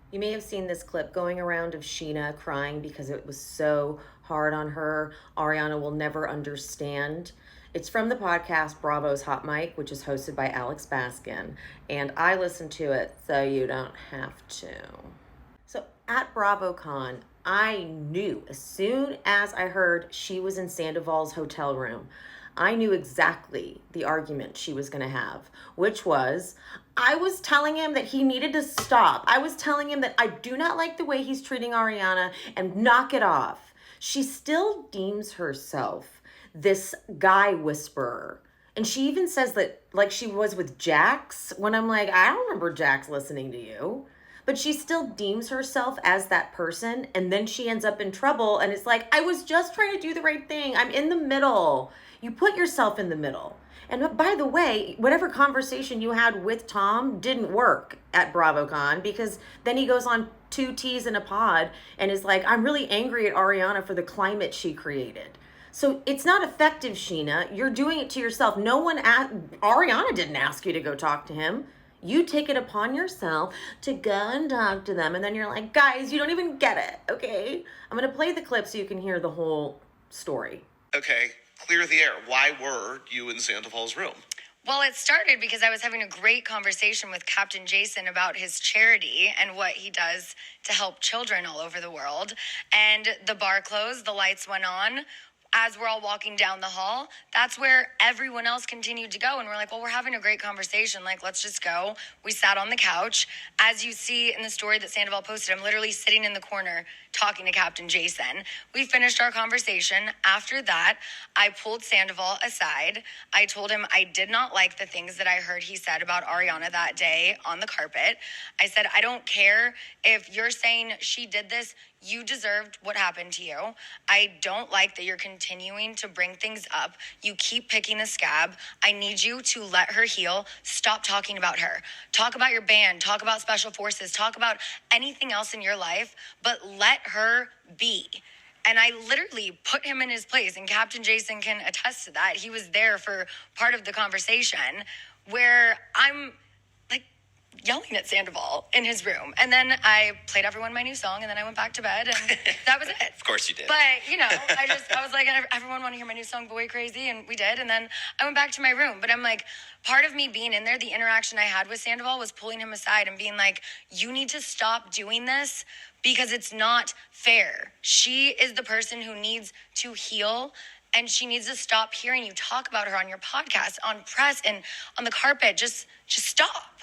You may have seen this clip going around of Sheena crying because it was so hard on her. Ariana will never understand. It's from the podcast Bravo's Hot Mic, which is hosted by Alex Baskin. And I listened to it so you don't have to. So at BravoCon, I knew as soon as I heard she was in Sandoval's hotel room, I knew exactly the argument she was going to have, which was I was telling him that he needed to stop. I was telling him that I do not like the way he's treating Ariana and knock it off. She still deems herself this guy whisperer. And she even says that, like she was with Jax, when I'm like, I don't remember Jax listening to you. But she still deems herself as that person. And then she ends up in trouble. And it's like, I was just trying to do the right thing. I'm in the middle. You put yourself in the middle. And by the way, whatever conversation you had with Tom didn't work at BravoCon, because then he goes on two teas in a pod and is like, I'm really angry at Ariana for the climate she created. So it's not effective, Sheena. You're doing it to yourself. Ariana didn't ask you to go talk to him. You take it upon yourself to go and talk to them. And then you're like, guys, you don't even get it, okay? I'm going to play the clip so you can hear the whole story. Okay, clear the air. Why were you in Sandoval's room? Well, it started because I was having a great conversation with Captain Jason about his charity and what he does to help children all over the world. And the bar closed, the lights went on. As we're all walking down the hall, that's where everyone else continued to go. And we're like, well, we're having a great conversation. Like, let's just go. We sat on the couch. As you see in the story that Sandoval posted, I'm literally sitting in the corner talking to Captain Jason. We finished our conversation. After that, I pulled Sandoval aside. I told him I did not like the things that I heard he said about Ariana that day on the carpet. I said, I don't care if you're saying she did this. You deserved what happened to you. I don't like that you're continuing to bring things up. You keep picking the scab. I need you to let her heal. Stop talking about her. Talk about your band. Talk about special forces. Talk about anything else in your life, but let her be. And I literally put him in his place, and Captain Jason can attest to that. He was there for part of the conversation where I'm yelling at Sandoval in his room. And then I played everyone my new song, and then I went back to bed, and that was it. Of course you did. But, I was like, everyone want to hear my new song, Boy Crazy, and we did. And then I went back to my room. But I'm like, part of me being in there, the interaction I had with Sandoval was pulling him aside and being like, you need to stop doing this because it's not fair. She is the person who needs to heal, and she needs to stop hearing you talk about her on your podcast, on press, and on the carpet. Just stop.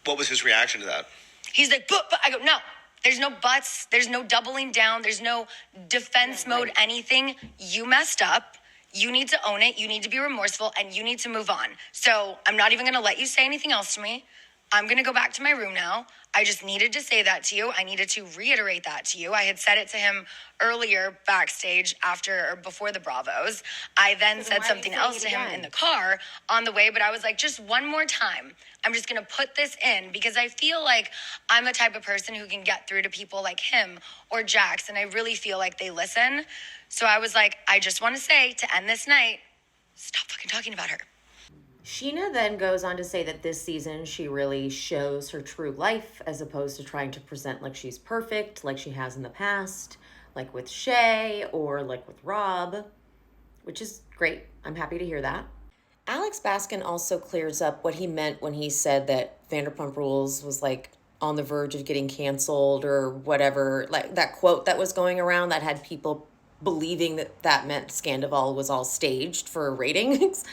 What was his reaction to that? He's like, but I go, no, there's no buts. There's no doubling down. There's no defense mode, anything. You messed up. You need to own it. You need to be remorseful, and you need to move on. So I'm not even going to let you say anything else to me. I'm going to go back to my room now. I just needed to say that to you. I needed to reiterate that to you. I had said it to him earlier backstage after or before the Bravos. I then said something else to him in the car on the way, but I was like, just one more time. I'm just going to put this in because I feel like I'm the type of person who can get through to people like him or Jax, and I really feel like they listen. So I was like, I just want to say to end this night, stop fucking talking about her. Sheena then goes on to say that this season she really shows her true life as opposed to trying to present like she's perfect, like she has in the past, like with Shay or like with Rob, which is great. I'm happy to hear that. Alex Baskin also clears up what he meant when he said that Vanderpump Rules was like on the verge of getting canceled or whatever, like that quote that was going around that had people believing that that meant Scandoval was all staged for ratings.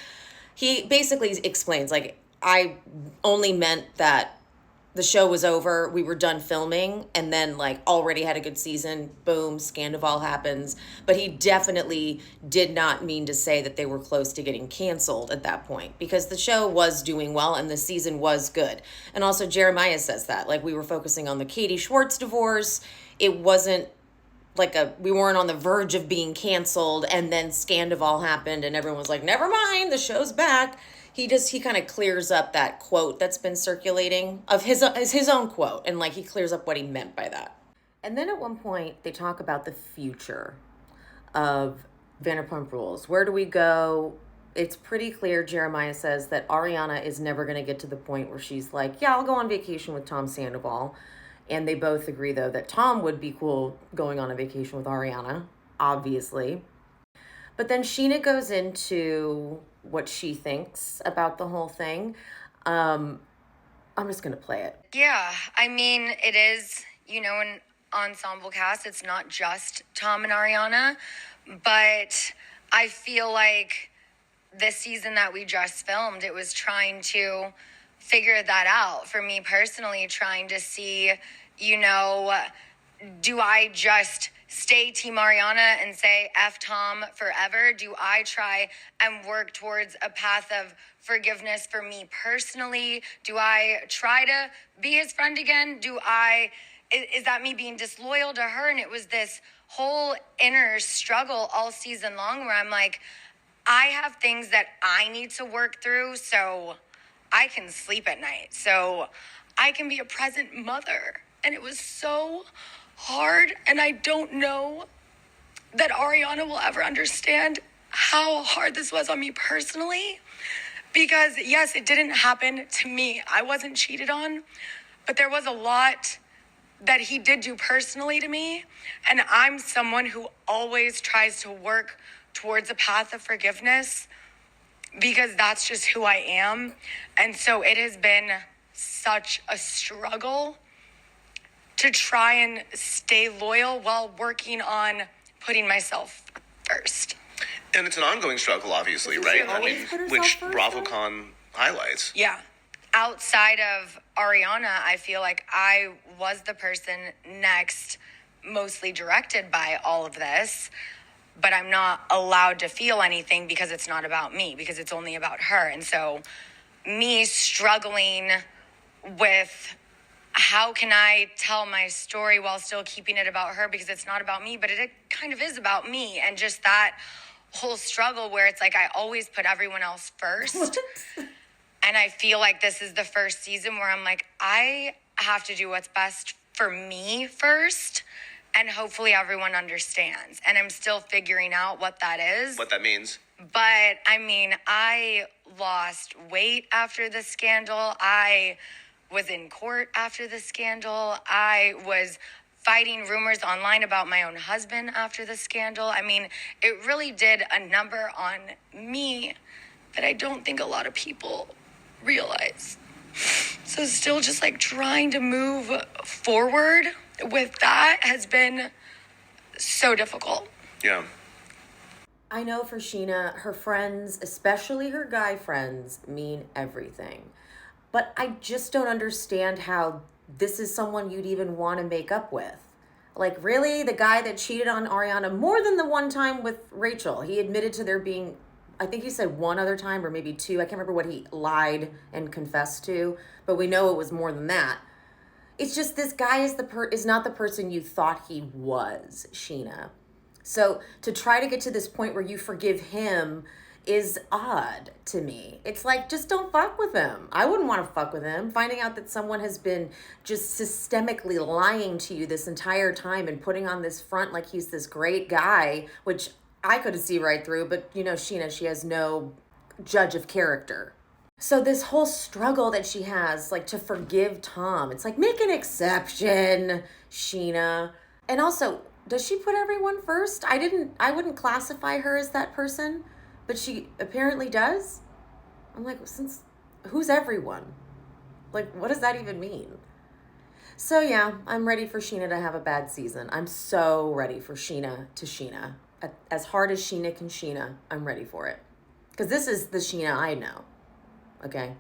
He basically explains, like, I only meant that the show was over, we were done filming, and then, like, already had a good season, boom, Scandoval happens. But he definitely did not mean to say that they were close to getting canceled at that point, because the show was doing well and the season was good. And also Jeremiah says that, like, we were focusing on the Katie Schwartz divorce. It wasn't like we weren't on the verge of being canceled, and then Scandoval happened and everyone was like, never mind, the show's back. He kind of clears up that quote that's been circulating of his own quote, and like he clears up what he meant by that. And then at one point they talk about the future of Vanderpump Rules. Where do we go? It's pretty clear, Jeremiah says, that Ariana is never going to get to the point where she's like, yeah, I'll go on vacation with Tom Sandoval. And they both agree, though, that Tom would be cool going on a vacation with Ariana, obviously. But then Sheena goes into what she thinks about the whole thing. I'm just going to play it. Yeah, I mean, it is, an ensemble cast. It's not just Tom and Ariana, but I feel like this season that we just filmed, it was trying to figure that out for me personally, trying to see, do I just stay Team Ariana and say F Tom forever? Do I try and work towards a path of forgiveness for me personally? Do I try to be his friend again? Is that me being disloyal to her? And it was this whole inner struggle all season long where I'm like, I have things that I need to work through so I can sleep at night, so I can be a present mother. And it was so hard, and I don't know that Ariana will ever understand how hard this was on me personally. Because yes, it didn't happen to me. I wasn't cheated on, but there was a lot that he did do personally to me. And I'm someone who always tries to work towards a path of forgiveness because that's just who I am. And so it has been such a struggle to try and stay loyal while working on putting myself first. And it's an ongoing struggle, obviously, right? I mean, which BravoCon highlights. Yeah. Outside of Ariana, I feel like I was the person next, mostly directed by all of this, but I'm not allowed to feel anything because it's not about me, because it's only about her. And so me struggling with how can I tell my story while still keeping it about her, because it's not about me, but it kind of is about me. And just that whole struggle where it's like I always put everyone else first. And I feel like this is the first season where I'm like, I have to do what's best for me first, and hopefully everyone understands. And I'm still figuring out what that is. What that means. But I mean, I lost weight after the scandal. I was in court after the scandal. I was fighting rumors online about my own husband after the scandal. I mean, it really did a number on me that I don't think a lot of people realize. So still just like trying to move forward with that has been so difficult. Yeah. I know for Sheena, her friends, especially her guy friends, mean everything. But I just don't understand how this is someone you'd even want to make up with. Like, really? The guy that cheated on Ariana more than the one time with Rachel. He admitted to there being, I think he said one other time or maybe two. I can't remember what he lied and confessed to, but we know it was more than that. It's just this guy is not the person you thought he was, Sheena. So to try to get to this point where you forgive him is odd to me. It's like, just don't fuck with him. I wouldn't want to fuck with him. Finding out that someone has been just systemically lying to you this entire time and putting on this front like he's this great guy, which I could see right through, but Sheena, she has no judge of character. So this whole struggle that she has, like, to forgive Tom, it's like, make an exception, Sheena. And also, does she put everyone first? I wouldn't classify her as that person, but she apparently does. I'm like, who's everyone? Like, what does that even mean? So yeah, I'm ready for Sheena to have a bad season. I'm so ready for Sheena to Sheena. As hard as Sheena can Sheena, I'm ready for it. Because this is the Sheena I know. Okay?